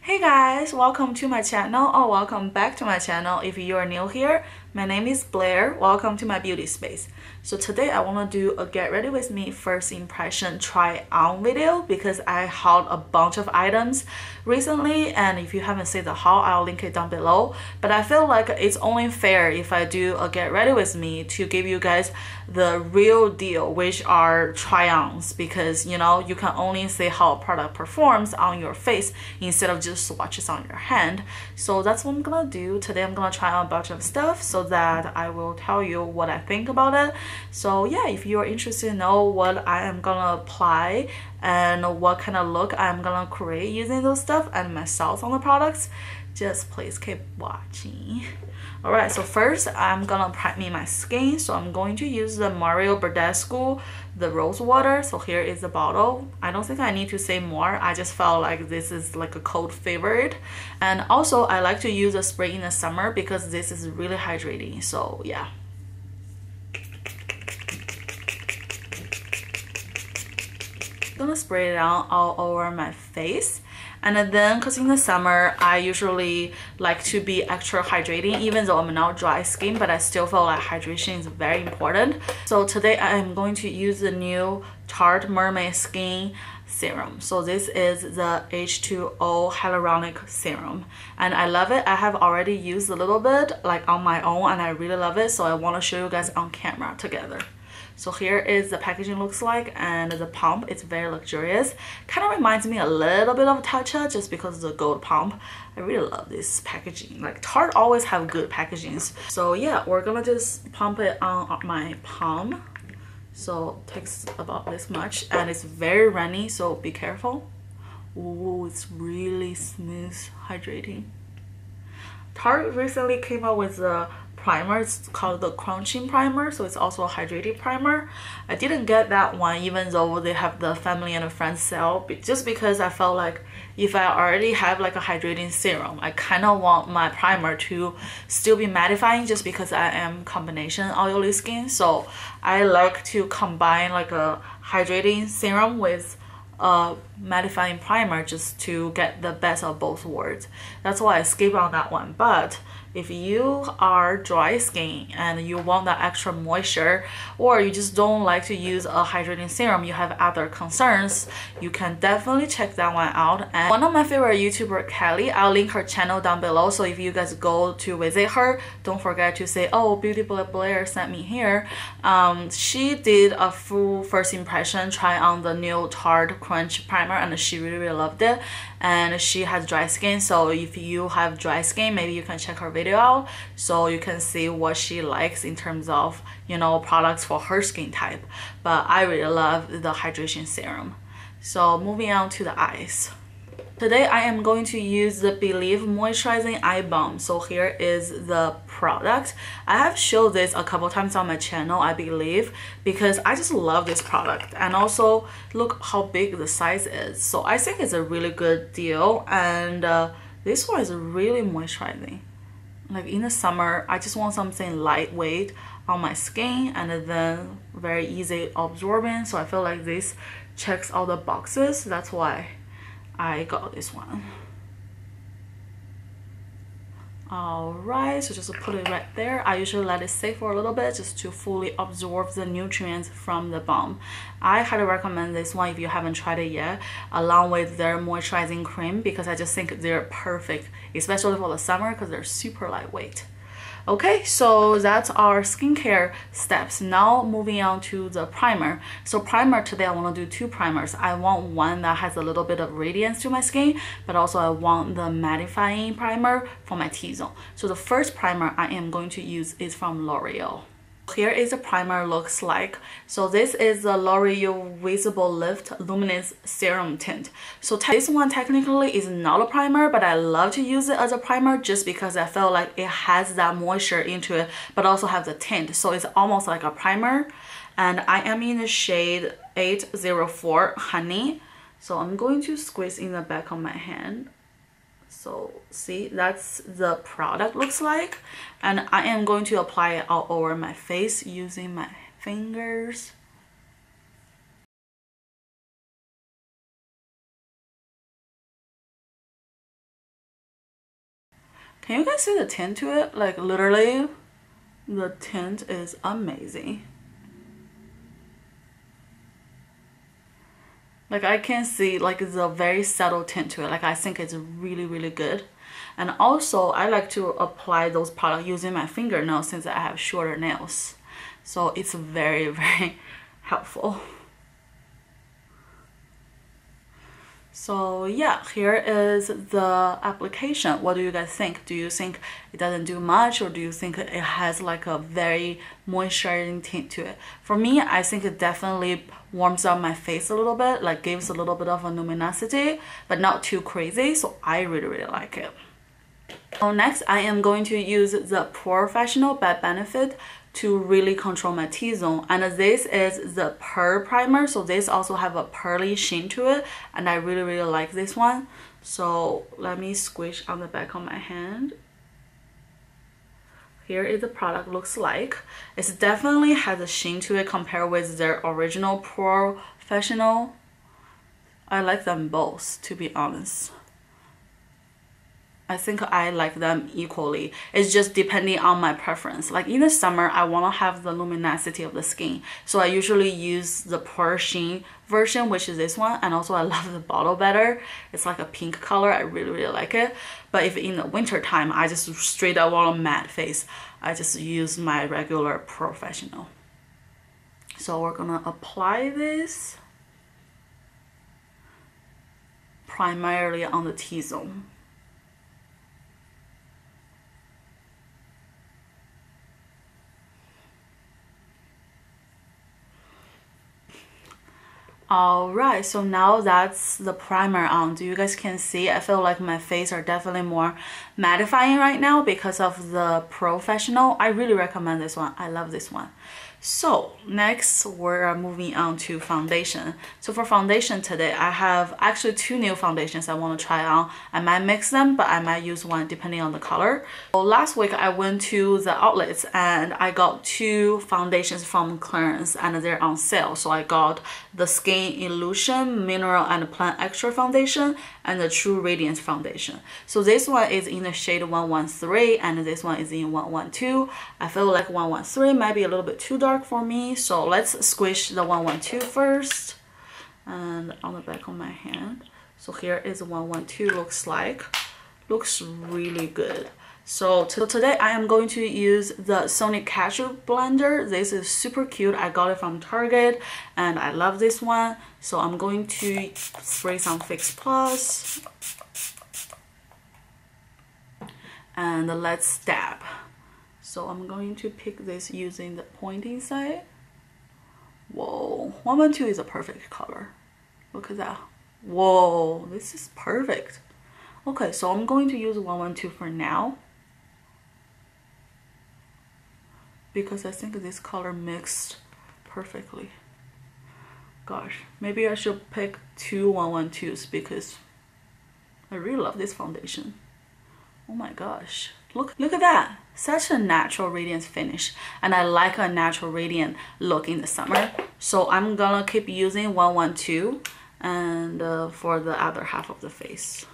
Hey guys, welcome to my channel or welcome back to my channel. If you are new here, my name is Blair. Welcome to my beauty space. So today I want to do a get ready with me first impression try on video because I hauled a bunch of items recently, and if you haven't seen the haul, I'll link it down below. But I feel like it's only fair if I do a get ready with me to give you guys the real deal, which are try-ons, because you know you can only see how a product performs on your face instead of just swatches on your hand. So that's what I'm gonna do today. I'm gonna try on a bunch of stuff so that I will tell you what I think about it. So yeah, if you are interested to know what I am gonna apply and what kind of look I'm gonna create using those stuff and my thoughts on the products, just please keep watching. Alright, so first I'm gonna prep me my skin. So I'm going to use the Mario Badescu, the rose water. So here is the bottle. I don't think I need to say more. I just felt like this is like a cold favorite. And also I like to use a spray in the summer because this is really hydrating. So yeah. I'm gonna spray it down all over my face. And then because in the summer I usually like to be extra hydrating, even though I'm not dry skin, but I still feel like hydration is very important. So today I am going to use the new Tarte Mermaid Skin Serum. So this is the H2O Hyaluronic Serum and I love it. I have already used a little bit like on my own and I really love it, so I want to show you guys on camera together. So here is the packaging looks like, and the pump, it's very luxurious. Kind of reminds me a little bit of Tatcha just because of the gold pump. I really love this packaging. Like Tarte always have good packagings. So yeah, we're gonna just pump it on my palm. So it takes about this much and it's very runny, so be careful. Ooh, it's really smooth, hydrating. Tarte recently came out with a primer. It's called the Crunching Primer, so it's also a hydrating primer. I didn't get that one even though they have the family and friends sale, just because I felt like if I already have like a hydrating serum, I kind of want my primer to still be mattifying just because I am combination oily skin. So I like to combine like a hydrating serum with a mattifying primer just to get the best of both worlds. That's why I skip on that one. But if you are dry skin and you want that extra moisture, or you just don't like to use a hydrating serum, you have other concerns, you can definitely check that one out. And one of my favorite YouTuber, Kelly, I'll link her channel down below, so if you guys go to visit her, don't forget to say, oh, Beauty Blair sent me here. She did a full first impression try on the new Tarte Crunch Primer and she really loved it, and she has dry skin, so if you have dry skin, maybe you can check her video out so you can see what she likes in terms of, you know, products for her skin type. But I really love the hydration serum. So moving on to the eyes. Today I am going to use the Believe Moisturizing Eye Balm. So here is the product. I have showed this a couple times on my channel, I believe, because I just love this product. And also look how big the size is. So I think it's a really good deal, and this one is really moisturizing. Like in the summer, I just want something lightweight on my skin and then very easy absorbing. So I feel like this checks all the boxes. That's why I got this one. Alright, so just put it right there. I usually let it sit for a little bit just to fully absorb the nutrients from the balm. I highly recommend this one if you haven't tried it yet, along with their moisturizing cream, because I just think they're perfect, especially for the summer because they're super lightweight. Okay, so that's our skincare steps. Now moving on to the primer. So primer, today I want to do two primers. I want one that has a little bit of radiance to my skin, but also I want the mattifying primer for my T-zone. So the first primer I am going to use is from L'Oreal. Here is the primer looks like. So this is the L'Oreal Visible Lift Luminous Serum Tint. So this one technically is not a primer, but I love to use it as a primer just because I feel like it has that moisture into it, but also have the tint. So it's almost like a primer. And I am in the shade 804 Honey. So I'm going to squeeze in the back of my hand. So see, that's the product looks like, and I am going to apply it all over my face using my fingers. Can you guys see the tint to it? Like literally, the tint is amazing. Like I can see like it's a very subtle tint to it. Like I think it's really, really good. And also I like to apply those products using my fingernails since I have shorter nails. So it's very, very helpful. So yeah, here is the application. What do you guys think? Do you think it doesn't do much, or do you think it has like a very moisturizing tint to it? For me, I think it definitely warms up my face a little bit, like gives a little bit of a luminosity, but not too crazy. So I really, really like it. So next, I am going to use the Professional by Benefit to really control my T-zone, and this is the Pearl Primer. So this also have a pearly sheen to it, and I really, really like this one. So let me squish on the back of my hand. Here is the product looks like. It definitely has a sheen to it compared with their original Professional. I like them both, to be honest. I think I like them equally. It's just depending on my preference. Like in the summer, I want to have the luminosity of the skin. So I usually use the Pearl Sheen version, which is this one. And also I love the bottle better. It's like a pink color. I really, really like it. But if in the winter time, I just straight up want a matte face, I just use my regular Professional. So we're gonna apply this primarily on the T-zone. Alright, so now that's the primer on. Do you guys can see? I feel like my face are definitely more mattifying right now because of the Professional. I really recommend this one. I love this one. So next we're moving on to foundation. So for foundation today, I have actually two new foundations I want to try on. I might mix them, but I might use one depending on the color. So last week I went to the outlets and I got two foundations from Clarins and they're on sale. So I got the Skin Illusion Mineral and Plant Extra Foundation and the True Radiance Foundation. So this one is in the shade 113 and this one is in 112. I feel like 113 might be a little bit too dark for me, so let's squish the 112 first and on the back of my hand. So here is 112 looks really good. So today I am going to use the Sonic Cashew blender. This is super cute. I got it from Target and I love this one. So I'm going to spray some Fix Plus and let's dab. So I'm going to pick this using the pointing side. Whoa, 112 is a perfect color. Look at that. Whoa, this is perfect. Okay, so I'm going to use 112 for now because I think this color mixed perfectly. Gosh, maybe I should pick two 112s because I really love this foundation. Oh my gosh, look at that. Such a natural radiance finish, and I like a natural radiant look in the summer. So I'm gonna keep using 112 and for the other half of the face.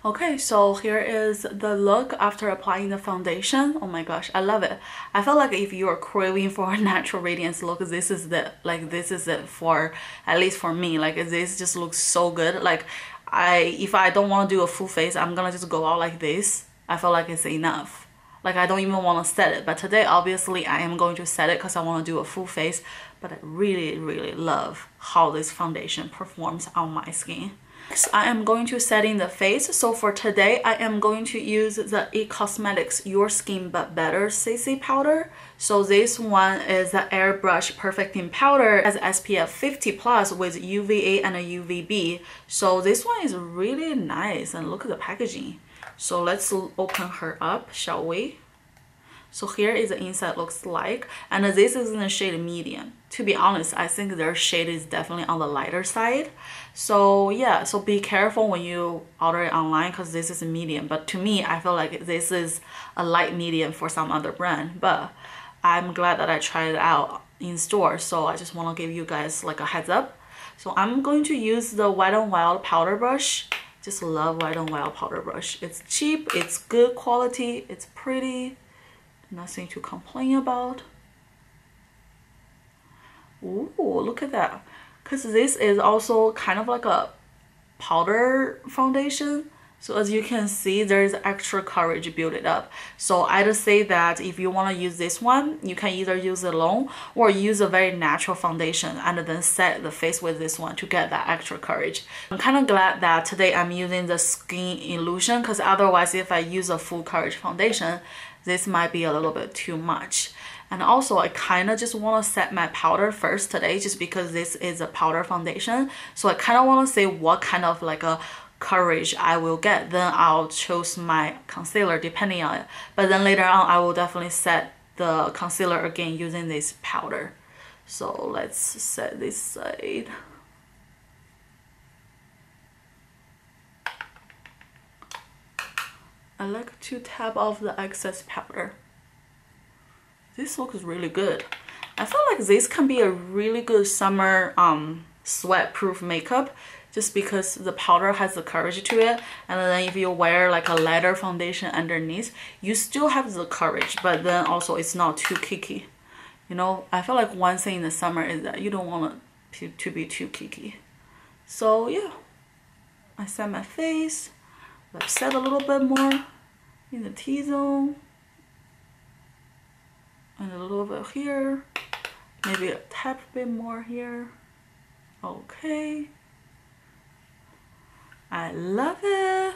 Okay, so here is the look after applying the foundation. Oh my gosh, I love it. I feel like if you are craving for a natural radiance look, this is it for, at least for me. Like this just looks so good. Like if I don't want to do a full face, I'm gonna just go out like this. I feel like it's enough. Like I don't even want to set it, but today obviously I am going to set it because I want to do a full face. But I really, really love how this foundation performs on my skin. Next, I am going to set in the face. So for today, I am going to use the IT Cosmetics Your Skin But Better CC powder. So this one is the Airbrush Perfecting Powder as SPF 50 plus with UVA and a UVB. So this one is really nice, and look at the packaging. So let's open her up, shall we? So here is the inside looks like, and this is in the shade medium. to be honest, I think their shade is definitely on the lighter side. So yeah, so be careful when you order it online because this is a medium. But to me, I feel like this is a light medium for some other brand. But I'm glad that I tried it out in store. So I just want to give you guys like a heads up. So I'm going to use the Wet n Wild powder brush. Just love Wet n Wild powder brush. It's cheap, it's good quality, it's pretty. Nothing to complain about. Ooh, look at that. Because this is also kind of like a powder foundation. So as you can see, there's extra coverage built it up. So I'd say that if you want to use this one, you can either use it alone or use a very natural foundation and then set the face with this one to get that extra coverage. I'm kind of glad that today I'm using the Skin Illusion because otherwise if I use a full coverage foundation, this might be a little bit too much. And also I kind of just want to set my powder first today just because this is a powder foundation. So I kind of want to see what kind of like a coverage I will get. Then I'll choose my concealer depending on it. But then later on I will definitely set the concealer again using this powder. So let's set this side. I like to tap off the excess powder. This looks really good. I feel like this can be a really good summer sweat-proof makeup just because the powder has the coverage to it. And then if you wear like a lighter foundation underneath, you still have the coverage, but then also it's not too kicky. You know, I feel like one thing in the summer is that you don't want it to be too kicky. So yeah, I set my face. Let's set a little bit more in the T-zone. And a little bit here, maybe a tap bit more here. Okay, I love it.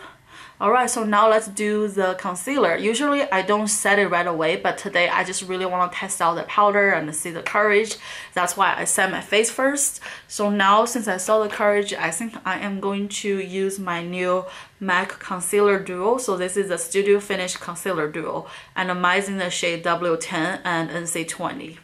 All right, so now let's do the concealer. Usually I don't set it right away, but today I just really want to test out the powder and see the coverage. That's why I set my face first. So now since I saw the coverage, I think I am going to use my new MAC Concealer Duo. So this is a Studio Finish Concealer Duo, and I'm using the shade W10 and NC20.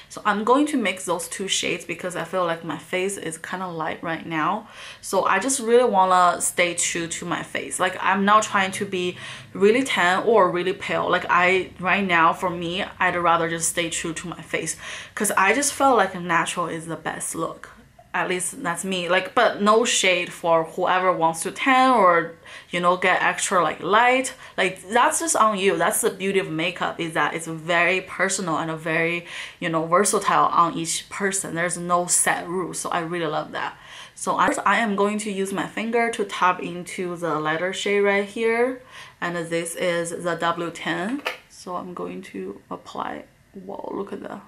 So I'm going to mix those two shades because I feel like my face is kind of light right now. So I just really want to stay true to my face. Like I'm not trying to be really tan or really pale. Like right now for me, I'd rather just stay true to my face because I just felt like natural is the best look. At least that's me. Like, but no shade for whoever wants to tan or, you know, get extra like light. Like that's just on you. That's the beauty of makeup, is that it's very personal and a very, you know, versatile on each person. There's no set rule. So I really love that. So I am going to use my finger to tap into the lighter shade right here. And this is the W10. So I'm going to apply. Whoa, look at that.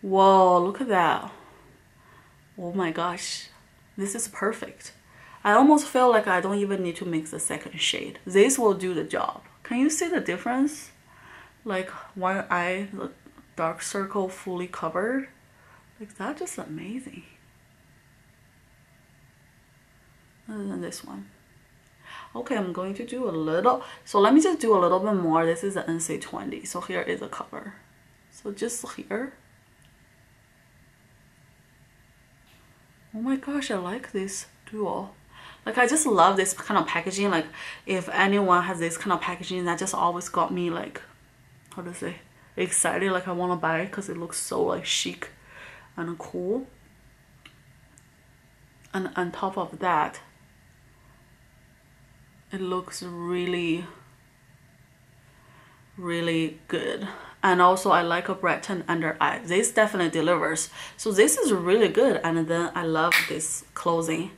Whoa, look at that. Oh my gosh, this is perfect. I almost feel like I don't even need to mix the second shade. This will do the job. Can you see the difference? Like one eye, the dark circle fully covered. Like that's just amazing. Other than this one. Okay, I'm going to do a little. So let me just do a little bit more. This is the NC20. So here is a cover. So just here. Oh my gosh, I like this duo. Like I just love this kind of packaging. Like if anyone has this kind of packaging, that just always got me like, how to say, excited. Like I want to buy it because it looks so like chic and cool. And on top of that, it looks really, really good. And also I like a brighten under eye. This definitely delivers. So this is really good. And then I love this clothing.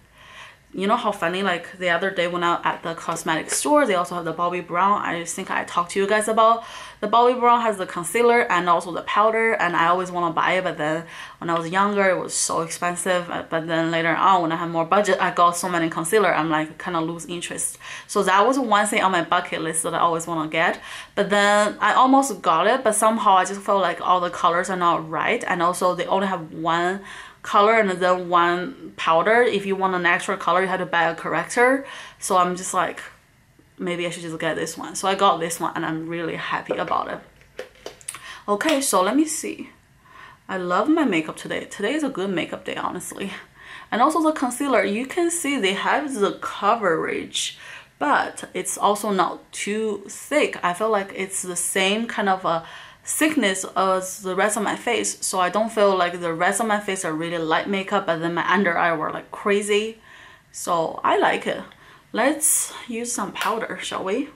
You know how funny, like the other day when I was at the cosmetic store, they also have the Bobbi Brown. I think I talked to you guys about the Bobbi Brown has the concealer and also the powder, and I always want to buy it, but then when I was younger it was so expensive. But then later on when I had more budget, I got so many concealer, I'm like kind of lose interest. So that was one thing on my bucket list that I always want to get, but then I almost got it, but somehow I just felt like all the colors are not right, and also they only have one color and then one powder. If you want an extra color, you have to buy a corrector. So I'm just like, maybe I should just get this one. So I got this one and I'm really happy about it. Okay, so let me see. I love my makeup today. Today is a good makeup day, honestly. And also the concealer, you can see they have the coverage, but it's also not too thick. I feel like it's the same kind of a thickness as the rest of my face, so I don't feel like the rest of my face are really light makeup, but then my under eye were like crazy. So I like it. Let's use some powder, shall we?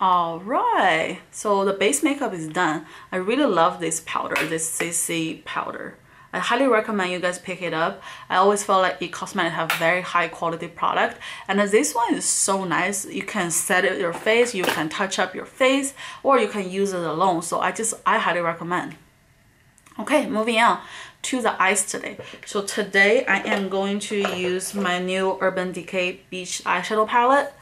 Alright, so the base makeup is done. I really love this powder, this CC powder. I highly recommend you guys pick it up. I always felt like eCosmetics have very high quality product, and this one is so nice. You can set it your face, you can touch up your face, or you can use it alone. So I highly recommend. Okay, moving on to the eyes today. So today I am going to use my new Urban Decay Beach eyeshadow palette.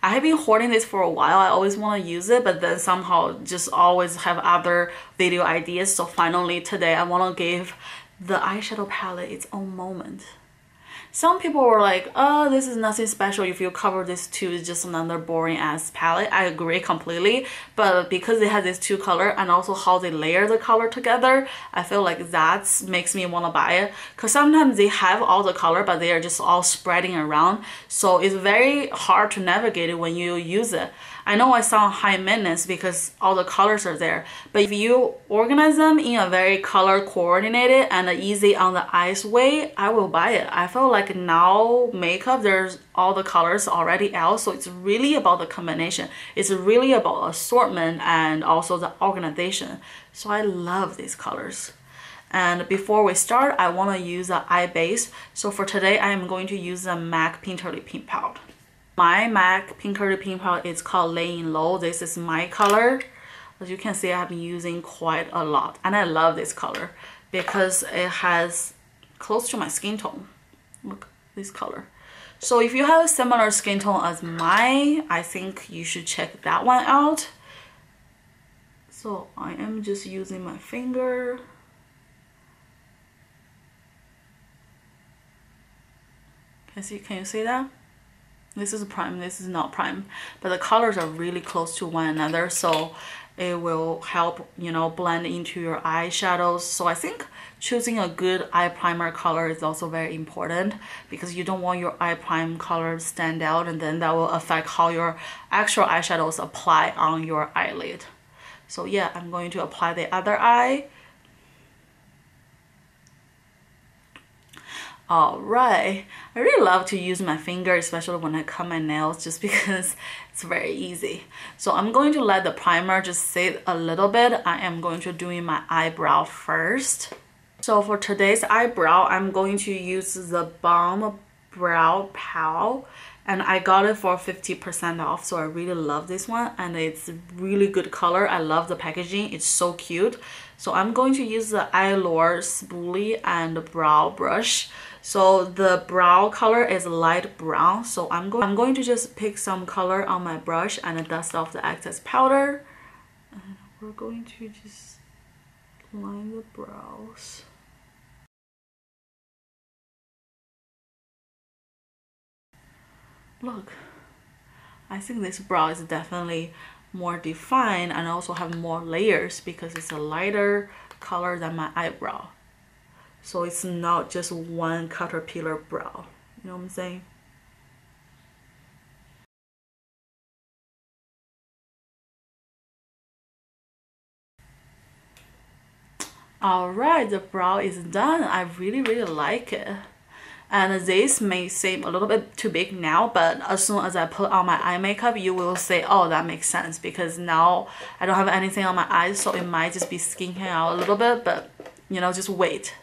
I have been hoarding this for a while. I always want to use it, but then somehow just always have other video ideas. So finally today I want to give the eyeshadow palette its own moment. Some people were like, oh, this is nothing special. If you cover this too, it's just another boring ass palette. I agree completely, but because it has these two colors and also how they layer the color together, I feel like that makes me want to buy it. Because sometimes they have all the color, but they are just all spreading around, so it's very hard to navigate it when you use it. I know I sound high maintenance because all the colors are there, but if you organize them in a very color coordinated and easy on the eyes way, I will buy it. I feel like now makeup, there's all the colors already out, so it's really about the combination. It's really about assortment and also the organization. So I love these colors. And before we start, I want to use an eye base. So for today, I am going to use the MAC Pinterly Pink Powder. My MAC Pinterly Pink Powder is called Laying Low. This is my color. As you can see, I've been using quite a lot. And I love this color because it has close to my skin tone. Look, this color. So if you have a similar skin tone as mine, I think you should check that one out. So I am just using my finger. Can you see that? This is prime, this is not prime, but the colors are really close to one another, so it will help, you know, blend into your eyeshadows. So I think choosing a good eye primer color is also very important, because you don't want your eye prime color to stand out, and then that will affect how your actual eyeshadows apply on your eyelid. So yeah, I'm going to apply the other eye. Alright, I really love to use my finger, especially when I cut my nails, just because it's very easy. So I'm going to let the primer just sit a little bit. I am going to do my eyebrow first. So for today's eyebrow, I'm going to use the Balm Brow Pal, and I got it for 50% off, so I really love this one, and it's really good color. I love the packaging, it's so cute. So I'm going to use the Eyelure Spoolie and brow brush. So the brow color is light brown, so I'm going to just pick some color on my brush and dust off the excess powder. And we're going to just line the brows. Look, I think this brow is definitely more defined and also have more layers because it's a lighter color than my eyebrow. So it's not just one caterpillar brow. You know what I'm saying? Alright, the brow is done. I really like it. And this may seem a little bit too big now, but as soon as I put on my eye makeup, you will say, oh, that makes sense, because now I don't have anything on my eyes, so it might just be skinking out a little bit, but you know, just wait.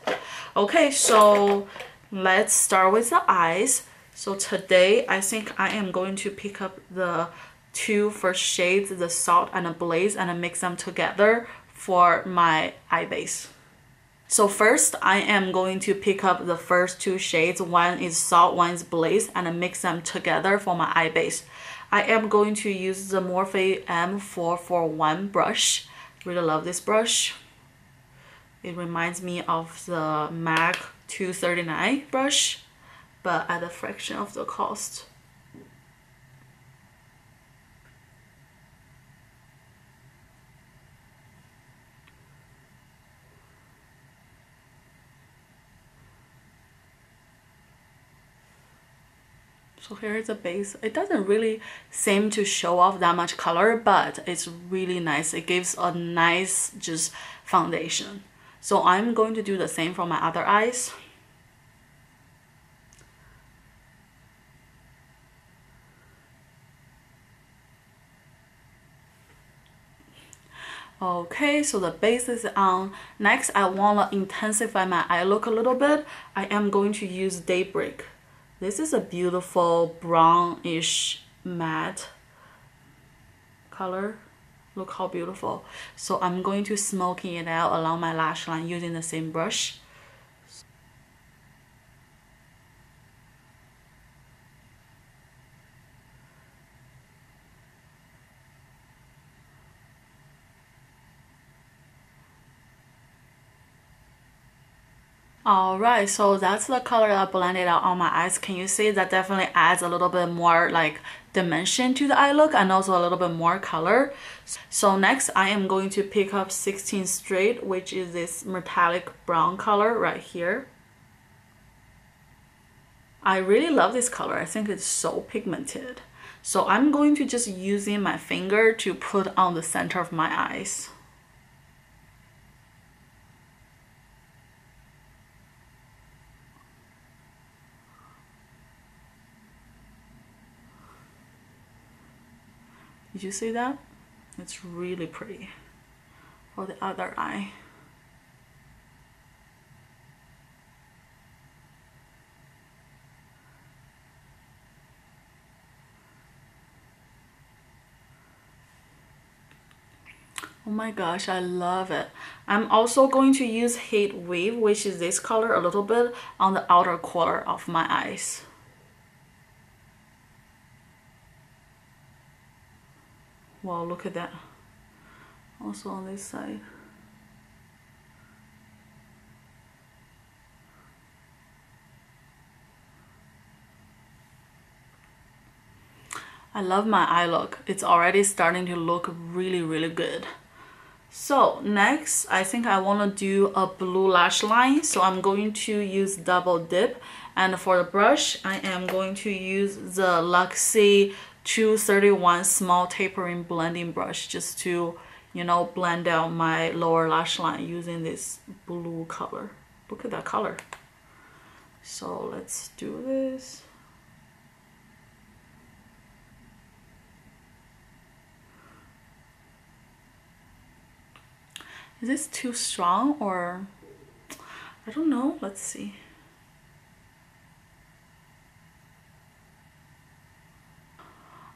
Okay, so let's start with the eyes. So today I think I am going to pick up the two first shades, the Salt and the Blaze, and I mix them together for my eye base. So first, I am going to pick up the first two shades. One is Salt, one is Blaze, and I mix them together for my eye base. I am going to use the Morphe M441 brush. Really love this brush. It reminds me of the MAC 239 brush, but at a fraction of the cost. So here is the base. It doesn't really seem to show off that much color, but it's really nice. It gives a nice just foundation. So I'm going to do the same for my other eyes. Okay, so the base is on. Next, I want to intensify my eye look a little bit. I am going to use Daybreak. This is a beautiful brownish matte color. Look how beautiful. So I'm going to smoking it out along my lash line using the same brush. Alright, so that's the color that I blended out on my eyes. Can you see that definitely adds a little bit more like dimension to the eye look and also a little bit more color. So next I am going to pick up 16 Straight, which is this metallic brown color right here. I really love this color. I think it's so pigmented. So I'm going to just using my finger to put on the center of my eyes. Did you see that? It's really pretty. For the other eye. Oh my gosh, I love it. I'm also going to use Heat Wave, which is this color, a little bit on the outer corner of my eyes. Wow, look at that. Also on this side. I love my eye look. It's already starting to look really, really good. So next, I think I want to do a blue lash line. So I'm going to use Double Dip. And for the brush, I am going to use the Luxie 231 small tapering blending brush just to, you know, blend out my lower lash line using this blue color. Look at that color. So let's do this. Is this too strong or I don't know, let's see.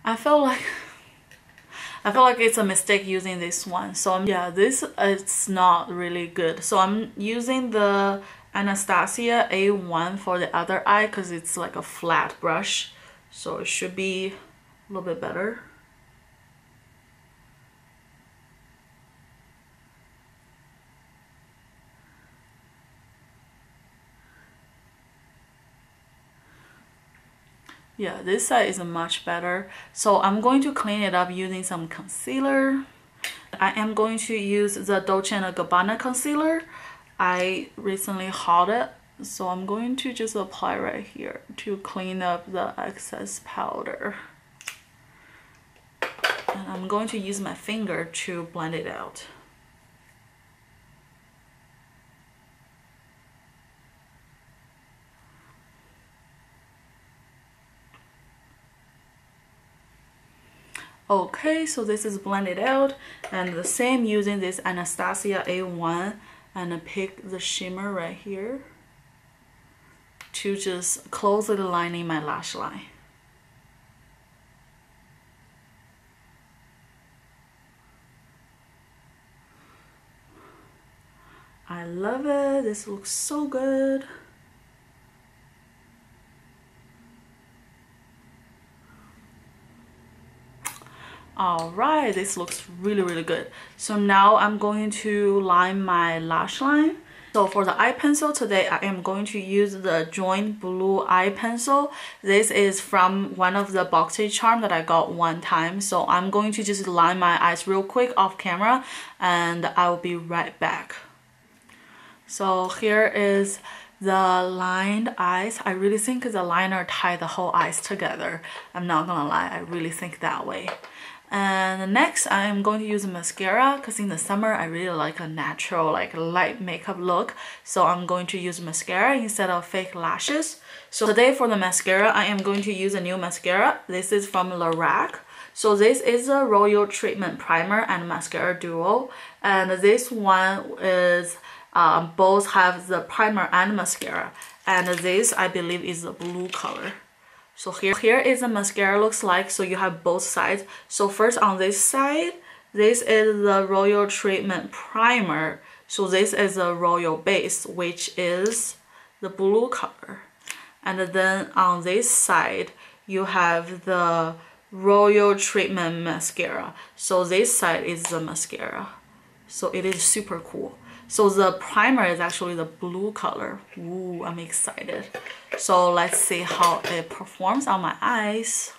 I feel like it's a mistake using this one. So yeah, this it's not really good. So I'm using the Anastasia A1 for the other eye because it's like a flat brush. So it should be a little bit better. Yeah, this side is much better. So I'm going to clean it up using some concealer. I am going to use the Dolce & Gabbana concealer. I recently hauled it. So I'm going to just apply right here to clean up the excess powder. And I'm going to use my finger to blend it out. Okay, so this is blended out, and the same using this Anastasia A1, and I pick the shimmer right here to just closely lining my lash line. love it. This looks so good. Alright, this looks really good. So now I'm going to line my lash line. So for the eye pencil today, I am going to use the Joint Blue eye pencil. This is from one of the boxy charm that I got one time. So I'm going to just line my eyes real quick off camera and I will be right back. So here is the lined eyes. I really think the liner tied the whole eyes together. I'm not gonna lie, I really think that way. And next, I am going to use mascara because in the summer, I really like a natural, like light makeup look. So I'm going to use mascara instead of fake lashes. So today for the mascara, I am going to use a new mascara. This is from Lorac. So this is a Royal Treatment Primer and Mascara Duo. And this one is, both have the primer and mascara. And this, I believe, is the blue color. So here is the mascara looks like, so you have both sides. So first on this side, this is the Royal Treatment Primer. So this is the Royal Base, which is the blue color. And then on this side, you have the Royal Treatment Mascara. So this side is the mascara. So it is super cool. So the primer is actually the blue color. Ooh, I'm excited. So let's see how it performs on my eyes.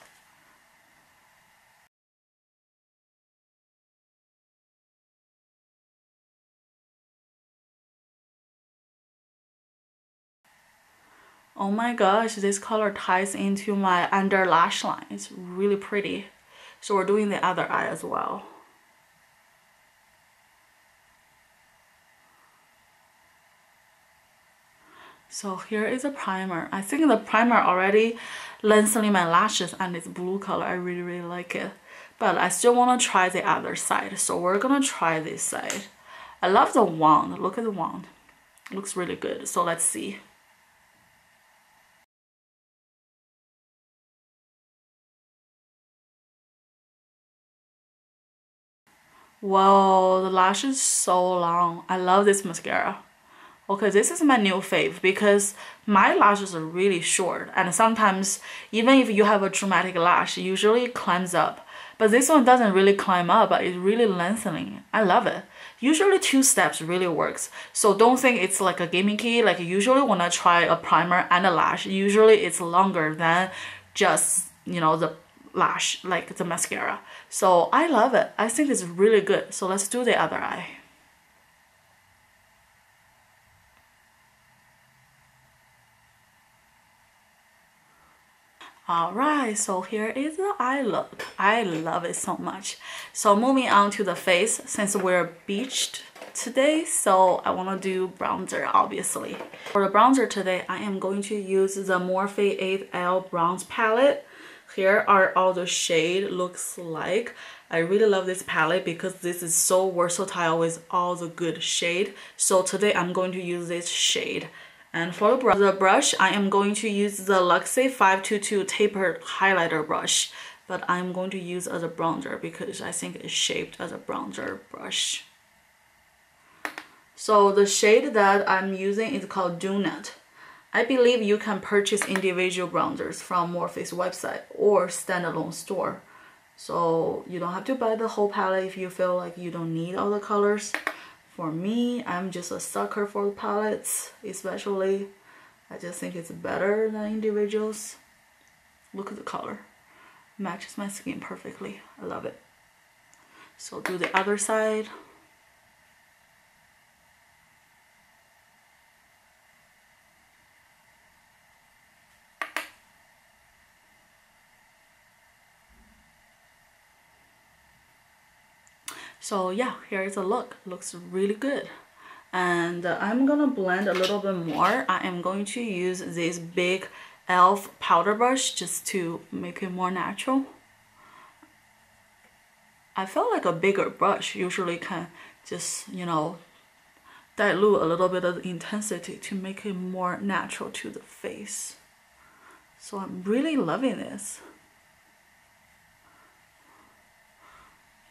Oh my gosh, this color ties into my under lash line. It's really pretty. So we're doing the other eye as well. So here is a primer. I think the primer already lengthening my lashes and it's blue color. I really like it. But I still want to try the other side. So we're gonna try this side. I love the wand. Look at the wand. It looks really good. So let's see. Wow, the lash is so long. I love this mascara. Okay, this is my new fave because my lashes are really short and sometimes even if you have a dramatic lash, it usually climbs up. But this one doesn't really climb up, but it's really lengthening. I love it. Usually 2 steps really works. So don't think it's like a gimmicky. Like usually when I try a primer and a lash, usually it's longer than just, you know, the lash, like the mascara. So I love it. I think it's really good. So let's do the other eye. Alright, so here is the eye look. I love it so much. So moving on to the face, since we're beached today, so I want to do bronzer obviously. For the bronzer today, I am going to use the Morphe 8L bronze palette. Here are all the shade looks like. I really love this palette because this is so versatile with all the good shade. So today I'm going to use this shade. And for the brush, I am going to use the Luxie 522 tapered highlighter brush, but I'm going to use as a bronzer because I think it's shaped as a bronzer brush. So the shade that I'm using is called Donut. I believe you can purchase individual bronzers from Morphe's website or standalone store. So you don't have to buy the whole palette if you feel like you don't need all the colors. For me, I'm just a sucker for the palettes, especially. I just think it's better than individuals. Look at the color. Matches my skin perfectly. I love it. So do the other side. So yeah, here is a look. Looks really good. And I'm gonna blend a little bit more. I am going to use this big e.l.f. powder brush just to make it more natural. I felt like a bigger brush usually can just, you know, dilute a little bit of the intensity to make it more natural to the face. So I'm really loving this.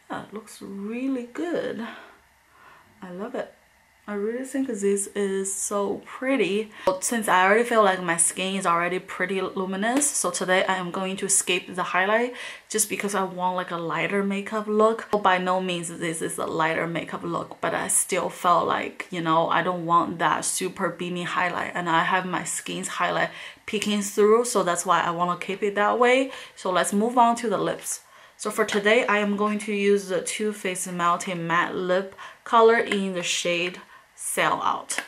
Yeah, it looks really good. I love it. I really think this is so pretty. Since I already feel like my skin is already pretty luminous, so today I am going to skip the highlight just because I want like a lighter makeup look. By no means this is a lighter makeup look, but I still felt like, you know, I don't want that super beamy highlight, and I have my skin's highlight peeking through, so that's why I want to keep it that way. So let's move on to the lips. So for today, I am going to use the Too Faced Melting Matte Lip color in the shade Sail Out.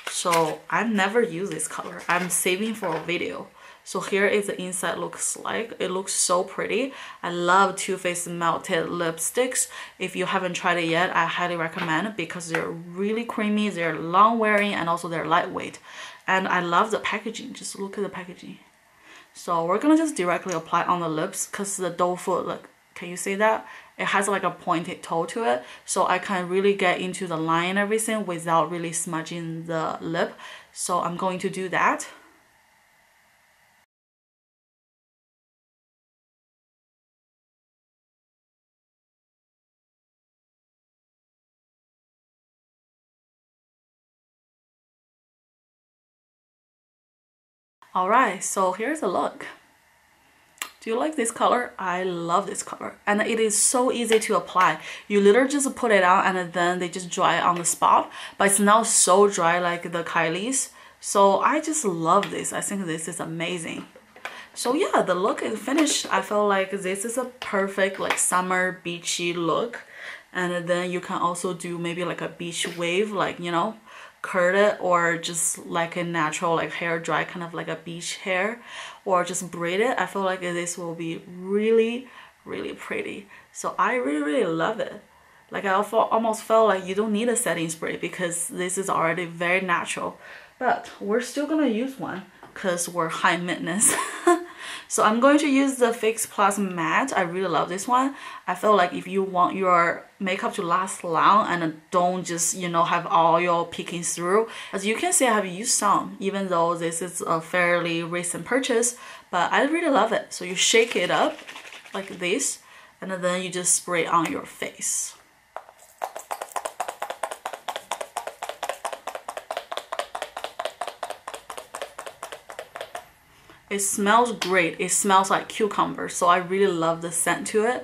So I've never used this color. I'm saving for a video. So here is the inside looks like. It looks so pretty. I love Too Faced Melted lipsticks. If you haven't tried it yet, I highly recommend it because they're really creamy, they're long wearing, and also they're lightweight. And I love the packaging. Just look at the packaging. So we're gonna just directly apply on the lips because the doe foot, like, can you see that? It has like a pointed toe to it, so I can really get into the line and everything without really smudging the lip. So I'm going to do that. Alright, so here's the look. Do you like this color? I love this color, and it is so easy to apply. You literally just put it on and then they just dry on the spot, but it's not so dry like the Kylie's. So I just love this. I think this is amazing. So yeah, the look is finished. I feel like this is a perfect like summer beachy look, and then you can also do maybe like a beach wave, like, you know, curl it, or just like a natural like hair dry, kind of like a beach hair, or just braid it. I feel like this will be really pretty. So I really love it. Like I almost felt like you don't need a setting spray because this is already very natural, but we're still gonna use one because we're high maintenance. So I'm going to use the Fix Plus Matte. I really love this one. I feel like if you want your makeup to last long and don't just, you know, have oil peeking through. As you can see, I have used some, even though this is a fairly recent purchase, but I really love it. So you shake it up like this, and then you just spray on your face. It smells great. It smells like cucumber, so I really love the scent to it.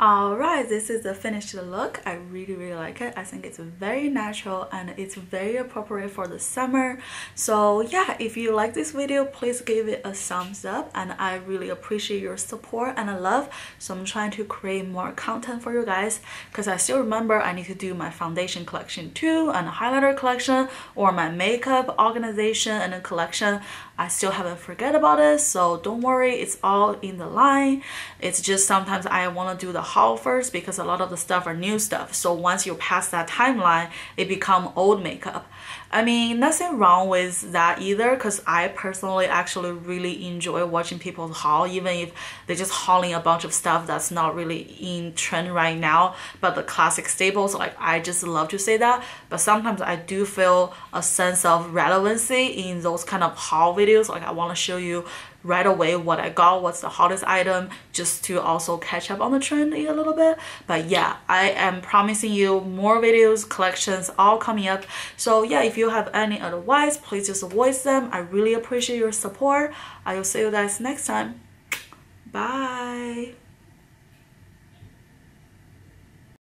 Alright, this is the finished look. I really like it. I think it's very natural and it's very appropriate for the summer. So yeah, if you like this video, please give it a thumbs up, and I really appreciate your support and love. So I'm trying to create more content for you guys because I still remember I need to do my foundation collection too, and a highlighter collection, or my makeup organization and a collection. I still haven't forget about it, so don't worry, it's all in the line. It's just sometimes I want to do the haul first because a lot of the stuff are new stuff. So once you pass that timeline, it become old makeup. I mean, nothing wrong with that either, because I personally actually really enjoy watching people haul, even if they're just hauling a bunch of stuff that's not really in trend right now, but the classic staples. Like, I just love to say that, but sometimes I do feel a sense of relevancy in those kind of haul videos. Like, I want to show you right away what I got, what's the hottest item, just to also catch up on the trend a little bit. But yeah, I am promising you more videos, collections all coming up. So yeah, if you have any advice, please just voice them. I really appreciate your support. I will see you guys next time. Bye.